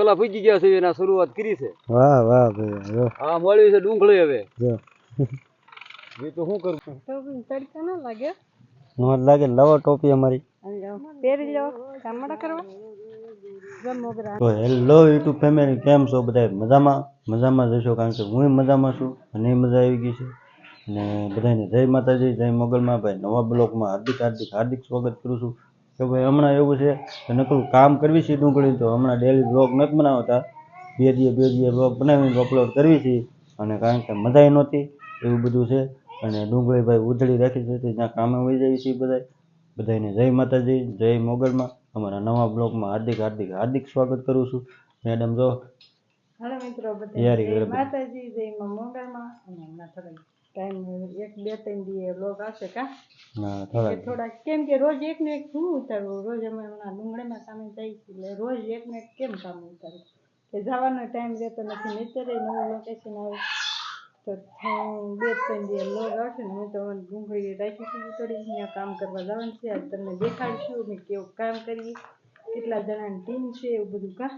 પેલા પૂજી ગયા છે એના શરૂઆત કરી છે. વાહ વાહ ભાઈ હા મળી છે ડુંગળી હવે જો એ તો શું કરું તડકા ના લાગે નો લાગે લવો ટોપી અમારી પહેરી લો કામડા કરવા તો હેલો યુટ્યુબ ફેમિલી કેમ છો બધા મજામાં જશો કારણ કે હું મજામાં છું અને મજા આવી ગઈ છે અને બધાને જય માતાજી જય મોગલમાં ભાઈ નવા બ્લોગમાં હાર્દિક સ્વાગત કરું છું કે ભાઈ હમણાં એવું છે કે નકરું કામ કરવી છે ડુંગળી તો હમણાં ડેલી બ્લોગ નથી બનાવતા બે દિવસે બ્લોગ બનાવીને અપલોડ કરવી છે અને કારણ કે મજા નહોતી એવું બધું છે અને ડુંગળી ભાઈ ઉધળી રાખી છે ત્યાં કામે વહી જાય છે બધાને જય માતાજી જય મોગલમાં અમારા નવા બ્લોગમાં હાર્દિક સ્વાગત કરું છું મેડમ જો હાલો મિત્રો બધા માતાજી જય મોગલમાં અને હમણાં થોડા ટાઈમ 1-2-3 દી બ્લોગ આવશે કા થોડા કેમ કે રોજ એક ને એક શું ઉતારવું રોજ અમે હમણાં ડુંગળીમાં કામે જઈએ એટલે રોજ એક ને એક કેમ કામ ઉતારવું કે જવાનો ટાઈમ રહેતો નથી અત્યારે નવું લોકેશન આવે તો 2-3 દી બ્લોગ આવશે ને હું તો ડુંગળી રાખી છું થોડી ત્યાં કામ કરવા જવાનું છે આજ તમને દેખાડશું અમે કેવું કામ કરીએ કેટલા જણાની ટીમ છે એવું બધું કા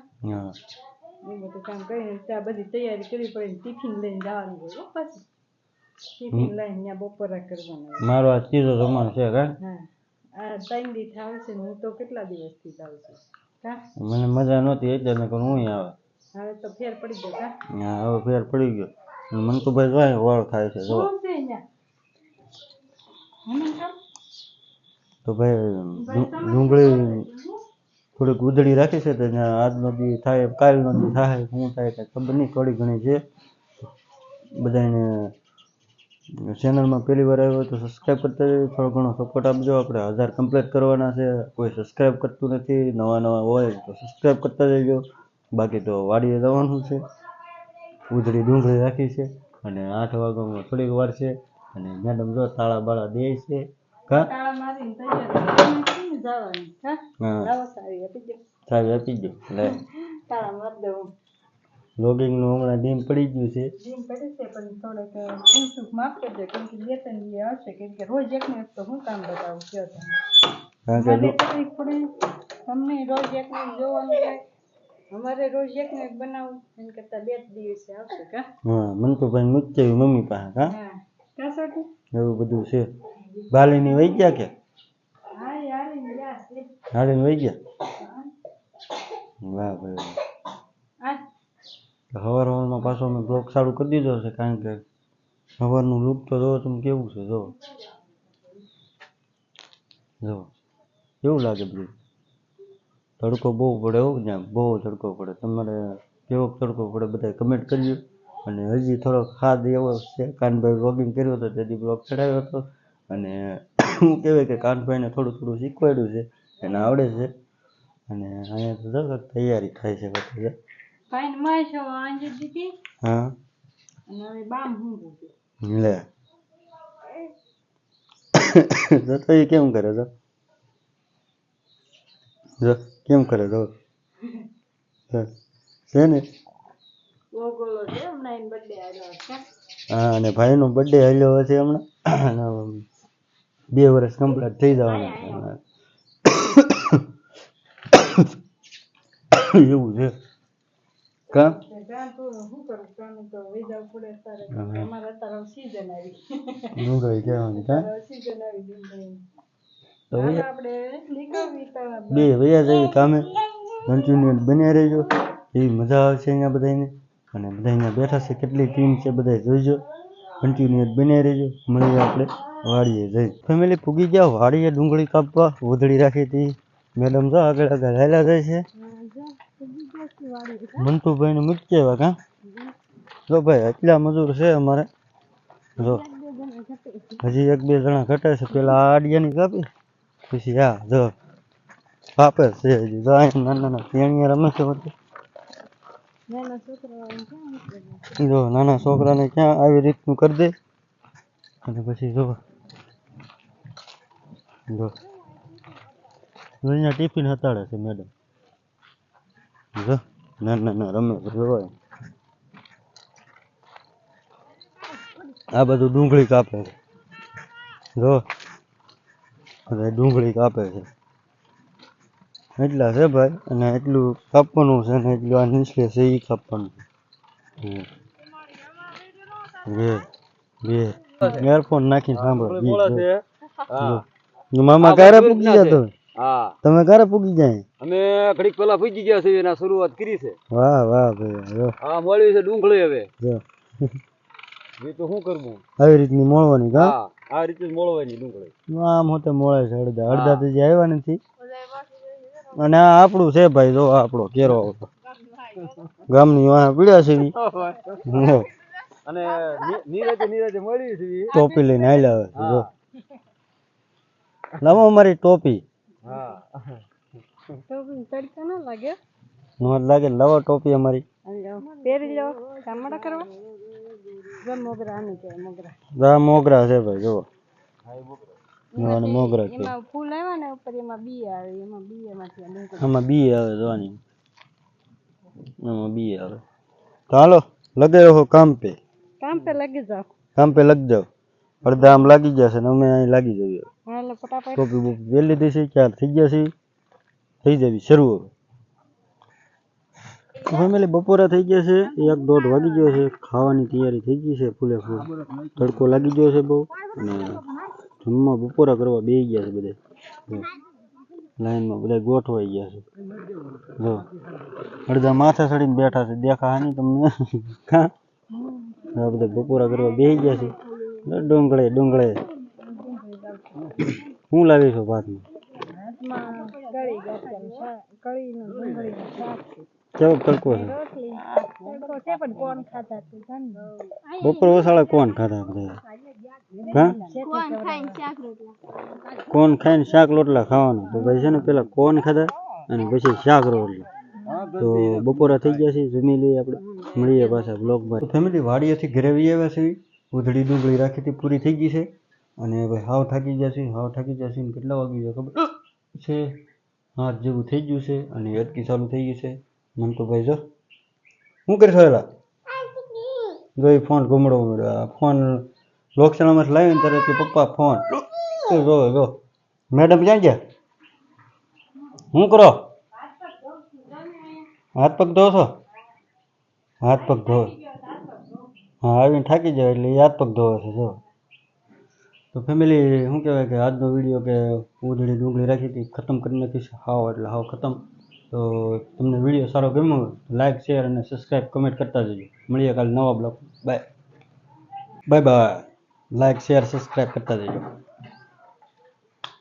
એ બધું કામ કરીને ત્યાં બધી તૈયારી કરવી પડે ટિફિન લઈને જવાનું હોય પાછું ટિફિન લઈને ત્યાં બપોરા કરવાના મારો આ ત્રીજો જમવાનો છે કા હા આ 3 દી થાવ છે ને હું તો કેટલા દિવસથી જાઉં છું કા મને મજા નહોતી એટલે મેં કહ્યું હું આવે હવે તો ફેર પડી ગયો કા હા હવે ફેર પડી ગયો મને તો ભાઈ જોઈ વાળ થાય છે જો શું છે અહીંયા તો ભાઈ ડુંગળી થોડીક ઉધળી રાખી છે તો આજનો દી થાય કાલનો દી થાય શું થાય કાંઈ ખબર નહીં થોડી ઘણી છે બધાને ચેનલમાં પહેલી વાર આવ્યો તો સબસ્ક્રાઈબ કરતા જજો થોડો ઘણો સપોર્ટ આપજો આપણે 1000 કમ્પ્લીટ કરવાના છે કોઈ સબસ્ક્રાઈબ કરતું નથી નવા હોય તો સબસ્ક્રાઈબ કરતા જજો બાકી તો વાડીએ જવાનું છે ઉધળી ડુંગળી રાખી છે અને 8 વાગ્યામાં થોડીક વાર છે અને મેડમ જો તાળા બાળા દે છે કા તાળા મારીને તૈયાર જવાની કા લાવો સારી આપી દો લે તાળા માર દઉં લોગિંગ નું હમણાં ડીમ પડી ગયું છે ડીમ પડી છે પણ થોડોક ઊંચું માફ કરજો કેમ કે 2-3 દી આવશે કેમ કે રોજ એક ને એક તો હું કામ બતાવું કયો તમે મને તકલીફ પડે તમને રોજ એક ને એક જોવાનું થાય અમારે રોજ એક ને એક બનાવું એમ કરતા 2 દિવસે આવશે કા હા મને તો ભાઈ મૂકી મમ્મી પાસે કા હા કાસોટી એવું બધું છે બાલીની વહી ગયા કે હા યાર યાર હાલીને વહી ગયા વાહ ભાઈ આ સવારમાં પાછો મેં બ્લોગ ચાલુ કરી દીધો છે કારણ કે સવારનું લુક તો જો તમે કેવું છે જો કેવું લાગે બધું તડકો બહુ પડે હો ત્યાં બહુ તડકો પડે તમારે કેવો તડકો પડે બધા કમેન્ટ કરજો અને હજી થોડોક ખાદ એવો છે કાનભાઈ વ્લોગિંગ કર્યો હતો તેથી બ્લોગ ચડાવ્યો હતો અને શું કહેવાય કે કાનભાઈને થોડું શીખવાડ્યું છે એને આવડે છે અને અહીંયા તો તૈયારી થાય છે બધે ફાઈન માશો આંજી દીધી હા અને હવે બામ હું લે તો એ કેમ કરે જો કેમ કરે જો છે ને ઓગોલો છે હમણાં એનો બર્થડે આવ્યો છે હા અને ભાઈનો બર્થડે આવ્યો છે હમણાં 2 વર્ષ કમ્પ્લીટ થઈ જવાના છે એવું છે કા ડુંગળી કહેવાની કા તો બે વૈયા જઈએ કામે કન્ટિન્યુ બન્યા રહેજો એવી મજા આવશે અહીંયા બધાને અને બધા અહીંયા બેઠા છે કેટલી ટીમ છે બધા જોઈજો કન્ટિન્યુ બન્યા રહેજો મળીએ આપણે વાડીએ જઈ ફેમિલી પૂગી ગયા વાડીએ ડુંગળી કાપવા ઉધળી રાખી હતી મેડમ જો આગળ હાલ્યા જાય છે મંતુભાઈને મૂકી આવ્યા કા જો ભાઈ એટલા મજૂર છે અમારે જો હજી 1-2 જણા ઘટે છે પેલા આડિયાની કાપી પછી હા જો કાપે છે હજી જો નાના ટેણીયા રમે છે જો નાના છોકરાને ક્યાં આવી રીતનું કરી દે અને પછી જો અહીંયા ટિફિન હતાડે છે મેડમ જો ના રમે જોવાય આ બધું ડુંગળી કાપે છે જો ડુંગળી કાપે છે એટલા છે ભાઈ, અને એટલું કાપવાનું છે ને એટલું આ નીચે છે એ કાપવાનું. એરફોન નાખીને સાંભળો ગીત મોળા જો. છે. હા જો. મામા ક્યારે પૂગી ગયા તમે? હા તમે ક્યારે પૂગી જાય? અમે ઘડીક પેલા પૂજી ગયા છે એના શરૂઆત કરી છે. વાહ વાહ ભાઈ જો. હા મોળી છે ડુંગળી હવે. જો એ તો શું કરવું. આવી રીતની મોળવાની કા? હા આ રીતે જ મોળવાની ડુંગળી. આમ હોતે મોળે છે અડધા તો જે આવ્યા નથી. અને આ આપણું છે ભાઈ, જો આપણો કેરો ગામની વાહ પીડ્યા છે ઈ. અને નીરજે મળી છે ઈ. ટોપી લઈને હાલ્યા આવે છે જો. લાવો અમારી ટોપી. હા તો તડકો ન લાગે નો લાગે, લાવો ટોપી અમારી. પહેરી લો કામડા કરવા. જો મોગરા આની કે મોગરા આ મોગરા છે ભાઈ જો. મોગરા છે. એમાં ફૂલ આવ્યા ને ઉપર એમાં બી આવે, એમાં બી એમાંથી આમાં બી આવે જોવાની. આમાં બી આવે. તો હાલો લગે રહો કામ પે. કામ પે લગી જાઓ. કામ પે લગ જાઓ. અડધા આમ લાગી જશે ને અમે અહીં લાગી જઈએ. હાલો ફટાફટ. ટોપી બોપી પહેરી લીધી છે, ક્યાં થઈ ગયા છે, થઈ જવી શરૂ. ફેમિલી બપોરા થઈ ગયા છે, 1-1.5 વાગી ગયો છે, ખાવાની તૈયારી થઈ ગઈ છે ફૂલે ફૂલ. તડકો લાગી ગયો છે બહુ, અને જમવા બપોરા કરવા બેસી ગયા છે બધા. લાઈનમાં બધા ગોઠવાઈ ગયા છે જો. અડધા માથે ચડીને બેઠા છે, દેખા નહીં તમને? હા બધા બપોરા કરવા બેસી ગયા છે. ડુંગળે ડુંગળે શું લાવી છો ભાતમાં? કેવો તડકો છે? બપોર વસાળે કોણ ખાધા બધા? હા કોણ ખાઈને શાક રોટલા ખાવાના? તો ભાઈ છે ને પેલા કોણ ખાધા અને પછી શાક રોટલા. તો બપોરા થઈ ગયા છે, જમી લઈએ આપણે, મળીએ પાછા બ્લોગમાં. ફેમિલી વાડીએથી ઘરે આવ્યા છે, ઉધડી ડુંગળી રાખી હતી પૂરી થઈ ગઈ છે, અને ભાઈ હાવ થાકી ગયા છે, ને કેટલા વાગી ગયા ખબર છે? 8 જેવું થઈ ગયું છે, અને અટકી ચાલુ થઈ ગઈ છે. મન તો ભાઈ જો શું કરી થયેલા જો એ ફોન ઘૂમડો મળ્યો. ફોન લોકશાળામાં લાવીને ત્યારે કે પપ્પા ફોન જો જો. મેડમ ક્યાં ગયા? શું કરો? હાથ પગ ધો છો? હાથ પગ ધો. હા આવીને થાકી જાય એટલે હાથ પગ ધોવે છે જો. તો ફેમિલી શું કહેવાય કે આજનો વિડીયો કે ઉધડી ડુંગળી રાખી હતી ખતમ કરી નાખીશ, હાવ એટલે હાવ ખતમ. તો તમને વિડીયો સારો ગમ્યો લાઈક શેર અને સબસ્ક્રાઈબ કમેન્ટ કરતા જજો. મળીએ કાલે નવા blog. Bye bye bye. Like share subscribe કરતા જજો.